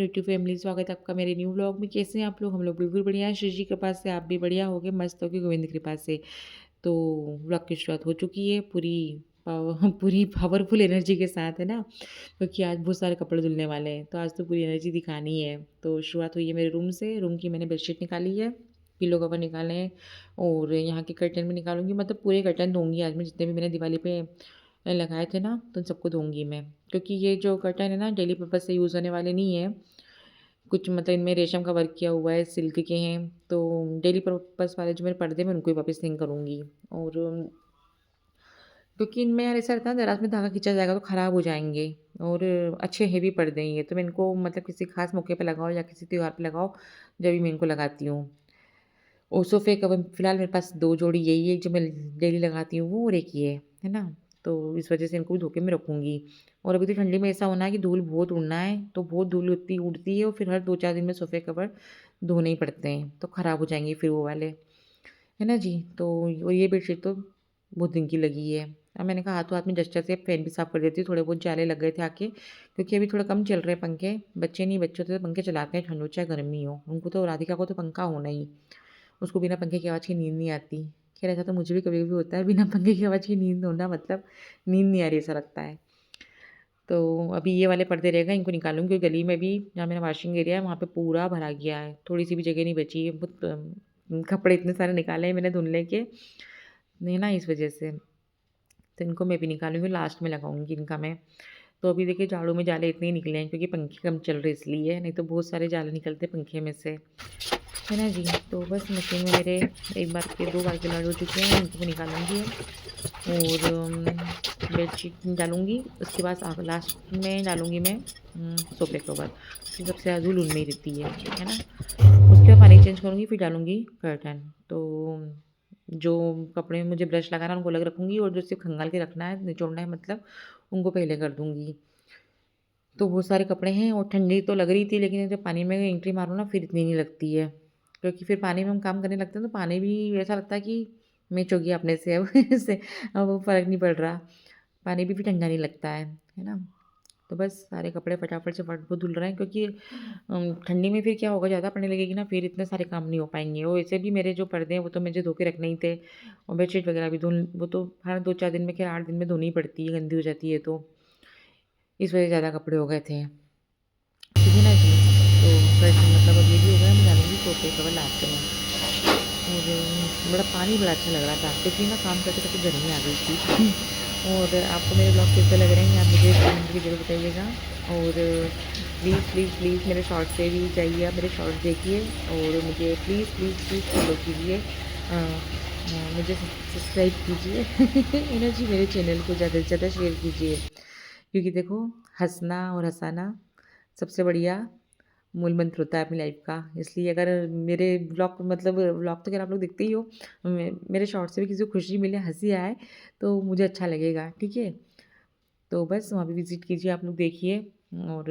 Creative family, स्वागत है आपका मेरे न्यू व्लॉग में। कैसे हैं आप लोग? हम लोग बिल्कुल बढ़िया हैं, श्री जी की कृपा से। आप भी बढ़िया होगे, मस्त होगे गोविंद की कृपा से। तो व्लॉग की शुरुआत हो चुकी है पूरी पूरी पावरफुल एनर्जी के साथ, है ना? क्योंकि आज बहुत सारे कपड़े धुलने वाले हैं, तो आज तो पूरी एनर्जी दिखानी है। तो शुरुआत हुई है मेरे रूम से। रूम की मैंने बेडशीट निकाली है, पिलो कवर निकाले हैं और यहाँ के कर्टन भी निकालूंगी। मतलब पूरे कर्टन दूंगी आज मैं, जितने भी मैंने दिवाली पे लगाए थे ना, तो उन सबको दूंगी मैं। क्योंकि ये जो कर्टन है ना, डेली पर्पज़ से यूज़ होने वाले नहीं है। कुछ मतलब इनमें रेशम का वर्क किया हुआ है, सिल्क के हैं, तो डेली पर्पज़ वाले जो मेरे पर्दे मैं उनको ही वापस थिंक करूँगी। और क्योंकि इनमें यार ऐसा रहता है ना, ज़रा में धागा खींचा जाएगा तो ख़राब हो जाएँगे। और अच्छे हेवी पर्दे हैं ये, तो मैं इनको मतलब किसी ख़ास मौके पे लगाओ या किसी त्योहार पे लगाओ, जब भी मैं इनको लगाती हूँ। और सोफ़े कवर फ़िलहाल मेरे पास 2 जोड़ी यही है जो मैं डेली लगाती हूँ वो, और एक ये है ना? तो इस वज़ह से इनको भी धो के मैं रखूँगी। और अभी तो ठंडी में ऐसा होना है कि धूल बहुत उड़ना है, तो बहुत धूल उड़ती उड़ती है और फिर हर 2-4 दिन में सोफ़े कवर धोने ही पड़ते हैं, तो ख़राब हो जाएँगे फिर वो वाले, है ना जी? तो और ये बेडशीट तो बहुत दिन की लगी है। अब मैंने कहा हाथों-हाथ में डस्टर से फ़ैन भी साफ़ कर देती हूँ, थोड़े बहुत जाले लग गए थे आके, क्योंकि अभी थोड़ा कम चल रहे हैं पंखे। बच्चे नहीं, बच्चे होते तो पंखे चलाते हैं, ठंड हो चाहे गर्मी हो। उनको तो, राधिका को तो पंखा होना ही। उसको बिना पंखे की आवाज़ की नींद नहीं आती। ख़ैर ऐसा तो मुझे भी कभी-कभी होता है, बिना पंखे की आवाज़ की नींद होना मतलब नींद नहीं आ रही ऐसा लगता है। तो अभी ये वाले पर्दे रह गए, इनको निकालूँगी। और गली में भी जहाँ मेरा वॉशिंग एरिया है वहाँ पे पूरा भरा गया है, थोड़ी-सी भी जगह नहीं बची है। बहुत कपड़े इतने सारे निकाले हैं मैंने धुलने के, नहीं ना, इस वज़ह से। तो इनको मैं भी निकालूँगी, लास्ट में लगाऊँगी इनका मैं। तो अभी देखिए झाड़ू में जाले इतने ही निकले हैं क्योंकि पंखे कम चल रहे इसलिए, नहीं तो बहुत सारे जाले निकलते पंखे में से। है ना जी? तो बस मशीन में मेरे 1 बार के 2 बार के लॉस हो चुके हैं, इनको मैं निकालूँगी अब। और बेडशीट डालूँगी, उसके बाद लास्ट में डालूँगी मैं सोफ़े कवर, क्योंकि सबसे ज़्यादा धूल उनमें ही रहती है ना? उसके बाद पानी चेंज करूँगी, फिर डालूँगी कर्टन। तो जो कपड़े में मुझे ब्रश लगाना है उनको अलग रखूँगी, और जो सिर्फ़ खंगाल के रखना है, निचोड़ना है मतलब, उनको पहले कर दूँगी। तो बहुत सारे कपड़े हैं और ठंडी तो लग रही थी, लेकिन जब पानी में एंट्री मारो ना फिर इतनी नहीं लगती है। क्योंकि फिर पानी में हम काम करने लगते हैं तो पानी भी ऐसा लगता है कि मैच हो गया अपने से अब इससे अब वो फ़र्क नहीं पड़ रहा। पानी भी फिर ठंडा नहीं लगता है ना? तो बस सारे कपड़े फटाफट से फटाफट धुल रहे हैं, क्योंकि ठंडी में फिर क्या होगा, ज़्यादा पड़ने लगेगी ना, फिर इतने सारे काम नहीं हो पाएँगे। और वैसे भी मेरे जो पर्दे हैं वो तो मुझे धो के रखने ही थे, और बेडशीट वगैरह भी धुल, वो तो हर 2-4 दिन में, खैर 8 दिन में धोनी ही पड़ती है, गंदी हो जाती है तो। इस वजह से ज़्यादा कपड़े हो गए थे। ठीक है ना जी? तो बस मतलब अब ये भी हो गया, मैं डालूँगी सोफ़े कवर लास्ट में। और बड़ा पानी बड़ा अच्छा लग रहा था, क्योंकि ना काम करते-करते गर्मी आ गई थी। और आपको मेरे ब्लॉग कैसे लग रहे हैं आप मुझे कमेंट करके ज़रूर बताइएगा। और प्लीज़, प्लीज़, प्लीज़ मेरे शॉर्ट्स पे भी जाइए, आप मेरे शॉर्ट्स देखिए और मुझे प्लीज़, प्लीज़, प्लीज़ फ़ॉलो कीजिए। मुझे सब्सक्राइब कीजिए। है ना जी? मेरे चैनल को ज़्यादा से ज़्यादा शेयर कीजिए। क्योंकि देखो, हँसना और हँसाना सबसे बढ़िया मूल मंत्र होता है अपनी लाइफ का। इसलिए अगर मेरे ब्लॉग मतलब ब्लॉग तो खैर आप लोग देखते ही हो, मेरे शॉर्ट से भी किसी को खुशी मिले, हँसी आए, तो मुझे अच्छा लगेगा, ठीक है? तो बस वहाँ पे विज़िट कीजिए, आप लोग देखिए। और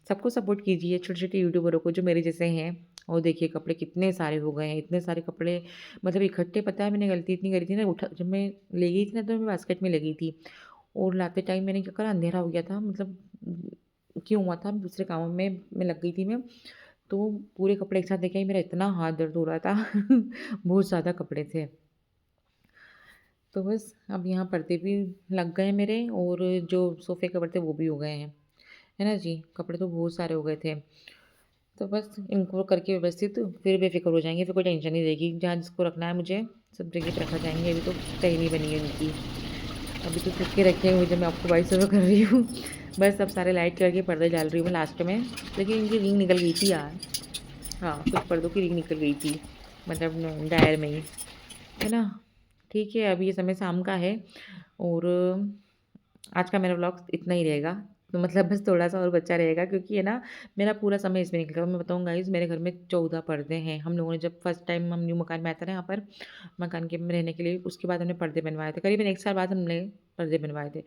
सबको सपोर्ट कीजिए, छोटे-छोटे यूट्यूबरों को जो मेरे जैसे हैं। और देखिए कपड़े कितने सारे हो गए हैं, इतने सारे कपड़े मतलब इकट्ठे, पता है मैंने गलती इतनी करी थी ना, उठा जब मैं ले गई थी ना तो मैं बास्केट में लगी थी। और लाते टाइम मैंने क्या करा, अंधेरा हो गया था, मतलब क्यों हुआ था, दूसरे कामों में मैं लग गई थी मैं, तो पूरे कपड़े एक साथ लेके आई, मेरा इतना हाथ दर्द हो रहा था। बहुत ज़्यादा कपड़े थे। तो बस अब यहाँ पर्दे भी लग गए मेरे, और जो सोफ़े कवर थे वो भी हो गए हैं। है ना जी? कपड़े तो बहुत सारे हो गए थे। तो बस इनको करके व्यवस्थित फिर बेफ़िक्र हो जाएँगे, फिर कोई टेंशन नहीं रहेगी। जहाँ जिसको रखना है मुझे, सब जगह पे रखा जाएँगे। अभी तो तय नहीं बनी है उनकी। अभी तो चुप के रखे हुए जब मैं आपको वॉइस ओवर कर रही हूँ। बस अब सारे लाइट करके पर्दे डाल रही हूँ मैं लास्ट में। लेकिन इनकी रिंग निकल गई थी यार। हाँ, कुछ पर्दों की रिंग निकल गई थी, मतलब ड्रायर में ही। है ना? ठीक है, अभी ये समय शाम का है, और आज का मेरा व्लॉग इतना ही रहेगा। तो मतलब बस थोड़ा-सा और बचा रहेगा, क्योंकि है ना, मेरा पूरा समय इसमें निकलेगा। मैं बताऊँ गाइज़, मेरे घर में 14 पर्दे हैं। हम लोगों ने जब फर्स्ट टाइम हम न्यू मकान में आए थे ना यहाँ पर, मकान के में रहने के लिए, उसके बाद हमने पर्दे बनवाए थे। करीबन 1 साल बाद हमने पर्दे बनवाए थे।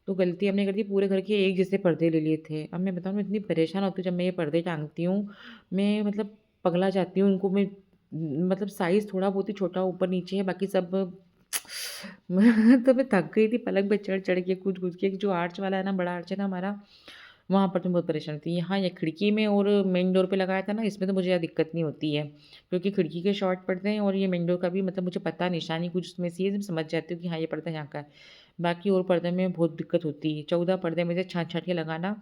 तो गलती हमने कर दी, पूरे घर के एक जैसे पर्दे ले लिए थे। अब मैं बताऊँ, मैं इतनी परेशान होती हूँ जब मैं ये पर्दे टाँगती हूँ। मैं मतलब पगला जाती हूँ उनको मैं, मतलब साइज़ थोड़ा बहुत ही छोटा ऊपर-नीचे है, बाकी सब मैं तो मैं थक गई थी पलंग पे चढ़-चढ़ के, कूद-कूद के। जो आर्च वाला है ना, बड़ा आर्च है ना हमारा, वहाँ पर तो मैं बहुत परेशान होती। यहाँ ये खिड़की में और मेन डोर पे लगाया था ना, इसमें तो मुझे ज़्यादा दिक्कत नहीं होती है, क्योंकि खिड़की के शॉर्ट पड़ते हैं और ये मेन डोर का भी मतलब मुझे पता निशानी कुछ उसमें सी है, मैं समझ जाती हूँ कि हाँ, ये पर्दा यहाँ का है। बाकी और पर्दे में बहुत दिक्कत होती है, 14 पर्दे मुझे छाँट-छाँट के लगाना,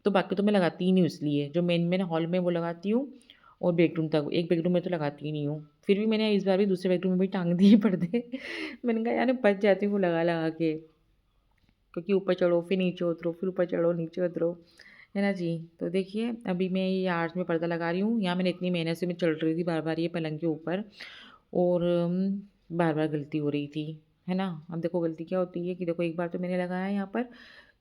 तो बाकी तो मैं लगाती ही नहीं हूँ इसलिए, जो मेन हॉल में वो लगाती हूँ और बेडरूम तक, एक बेडरूम में तो लगाती ही नहीं हूँ। फिर भी मैंने इस बार भी दूसरे बेडरूम में भी टाँग दिए पर्दे। मैंने कहा यार बच जाती हूँ लगा-लगा के। क्योंकि ऊपर चढ़ो, फिर नीचे उतरो, फिर ऊपर चढ़ो, नीचे उतरो, है ना जी? तो देखिए, अभी मैं ये आर्च में पर्दा लगा रही हूँ। यहाँ मैंने इतनी मेहनत से मैं चढ़ रही थी बार-बार ये पलंग के ऊपर और बार-बार गलती हो रही थी, है ना? अब देखो गलती क्या होती है कि देखो एक बार तो मैंने लगाया यहाँ पर,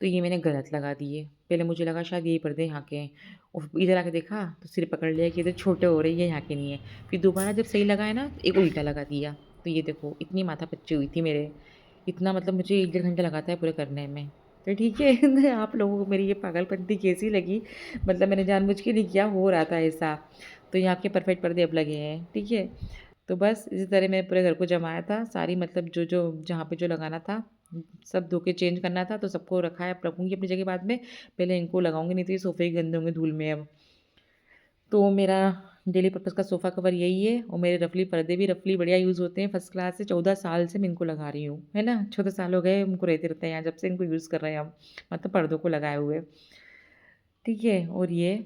तो ये मैंने गलत लगा दिए। पहले मुझे लगा शायद यही पर्दे यहाँ के हैं और इधर आके देखा तो सिर पकड़ लिया कि इधर छोटे हो रहे हैं, ये यहाँ के नहीं है। फिर दोबारा जब सही लगाया ना, तो एक उल्टा लगा दिया। तो ये देखो इतनी माथापच्ची हुई थी मेरे। इतना मतलब मुझे 1 डेढ़ घंटा लगाता है पूरे करने में। तो ठीक है आप लोगों को मेरी ये पागलपंती कैसी लगी? मतलब मैंने जानबूझ के नहीं किया, हो रहा था ऐसा। तो यहाँ आपके परफेक्ट पर्दे अब लगे हैं, ठीक है? तो बस इसी तरह मैंने पूरे घर को जमाया था। सारी मतलब जो-जो जहाँ पे जो लगाना था, सब धो के चेंज करना था, तो सबको रखा है। अब रखूँगी अपनी जगह बाद में। पहले इनको लगाऊँगी, नहीं तो ये सोफ़े ही गंदे होंगे धूल में अब। तो मेरा डेली पर्पज़ का सोफ़ा कवर यही है और मेरे रफ़ली पर्दे भी रफ़ली बढ़िया यूज़ होते हैं, फर्स्ट क्लास से 14 साल से मैं इनको लगा रही हूँ, है ना? 14 साल हो गए उनको रहते-रहते यहाँ जब से इनको यूज़ कर रहे हैं हम, मतलब पर्दों को लगाए हुए। ठीक है? और ये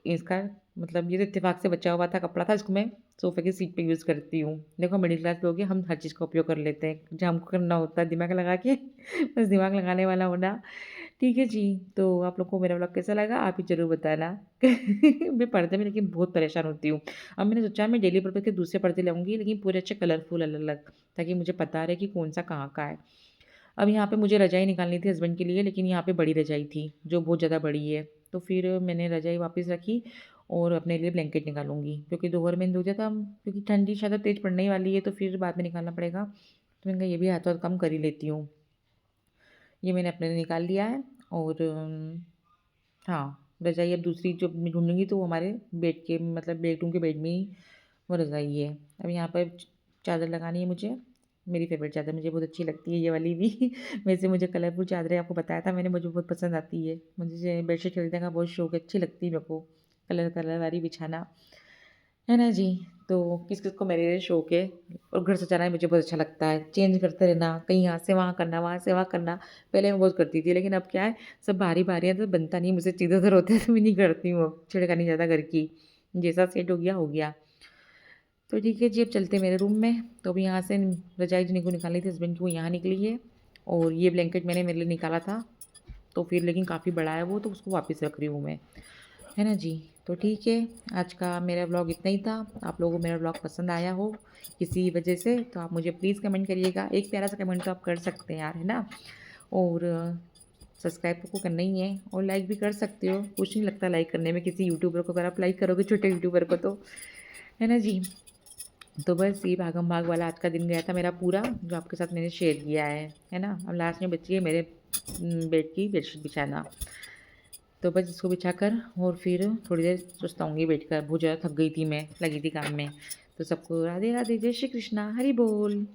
इसका मतलब ये तो इत्तेफ़ाक से बचा हुआ था कपड़ा था, इसको मैं सोफ़े की सीट पे यूज़ करती हूँ। देखो मिडिल क्लास लोग हैं, हम हर चीज़ का उपयोग कर लेते हैं, जहाँ हमको करना होता है दिमाग लगा के बस दिमाग लगाने वाला होना। ठीक है जी, तो आप लोग को मेरा व्लॉग कैसा लगा आप ही ज़रूर बताना। मैं पर्दे में लेकिन बहुत परेशान होती हूँ। अब मैंने सोचा मैं डेली पर्पज़ के दूसरे पर्दे लाऊँगी लेकिन पूरे अच्छे कलरफुल अलग-अलग ताकि मुझे पता रहे कि कौन-सा कहाँ का है। अब यहाँ पे मुझे रज़ाई निकालनी थी हस्बैंड के लिए लेकिन यहाँ पे बड़ी रज़ाई थी, जो बहुत ज़्यादा बड़ी है। तो फिर मैंने रज़ाई वापस रखी और अपने लिए ब्लैंकेट निकालूँगी क्योंकि दोपहर में सोचा था क्योंकि ठंडी ज़्यादा तेज़ पड़ने ही वाली है तो फिर बाद में निकालना पड़ेगा। तो मैंने कहा ये भी हाथों-हाथ काम कर ही लेती हूँ। ये मैंने अपने लिए निकाल लिया है और हाँ, रज़ाई अब दूसरी जो मैं ढूँढूँगी तो वो हमारे बेड के मतलब बेडरूम के बेड में ही वो रज़ाई है। अब यहाँ पर चादर लगानी है मुझे। मेरी फ़ेवरेट चादर मुझे बहुत अच्छी लगती है ये वाली भी। वैसे मुझे कलरफुल चादरें आपको बताया था मैंने मुझे बहुत पसंद आती है। मुझे बेडशीट खरीदने का बहुत शौक है, अच्छी लगती है मेरे को कलर कलर वाली बिछाना। है ना जी? तो किस-किस को मेरे ये शौक है और घर सजाना भी मुझे बहुत अच्छा लगता है। चेंज करते रहना, कहीं यहाँ से वहाँ करना, वहाँ से वहाँ करना। पहले मैं बहुत करती थी लेकिन अब क्या है सब बारी-बारी है तो बनता नहीं मुझसे इधर-उधर होते हैं तो मैं नहीं करती हूँ अब, छेड़खानी ज़्यादा घर की। जैसा सेट हो गया, हो गया। तो ठीक है जी, अब चलते हैं मेरे रूम में। तो अभी यहाँ से रज़ाई जिन्हीं को निकालनी थी हस्बैंड की वो यहाँ निकली है और ये ब्लैंकेट मैंने मेरे लिए निकाला था। तो फिर लेकिन काफ़ी बड़ा है वो तो उसको वापस रख रही हूँ मैं। है ना जी? तो ठीक है, आज का मेरा व्लॉग इतना ही था। आप लोगों को मेरा व्लॉग पसंद आया हो किसी वजह से तो आप मुझे प्लीज़ कमेंट करिएगा। एक प्यारा-सा कमेंट तो आप कर सकते हैं यार, है ना? और सब्सक्राइब तो करना ही है और लाइक भी कर सकते हो। कुछ नहीं लगता लाइक करने में किसी यूट्यूबर को अगर आप लाइक करोगे छोटे यूट्यूबर को तो। है ना जी? तो बस ये भागम-भाग वाला आज का दिन गया था मेरा पूरा, जो आपके साथ मैंने शेयर किया है ना? अब लास्ट में बची है मेरे बेड की बेडशीट बिछाना। तो बस इसको बिछाकर और फिर थोड़ी देर सुस्ताऊँगी बैठकर, बहुत ज़्यादा थक गई थी मैं, लगी थी काम में। तो सबको राधे राधे, जय श्री कृष्णा, हरि बोल।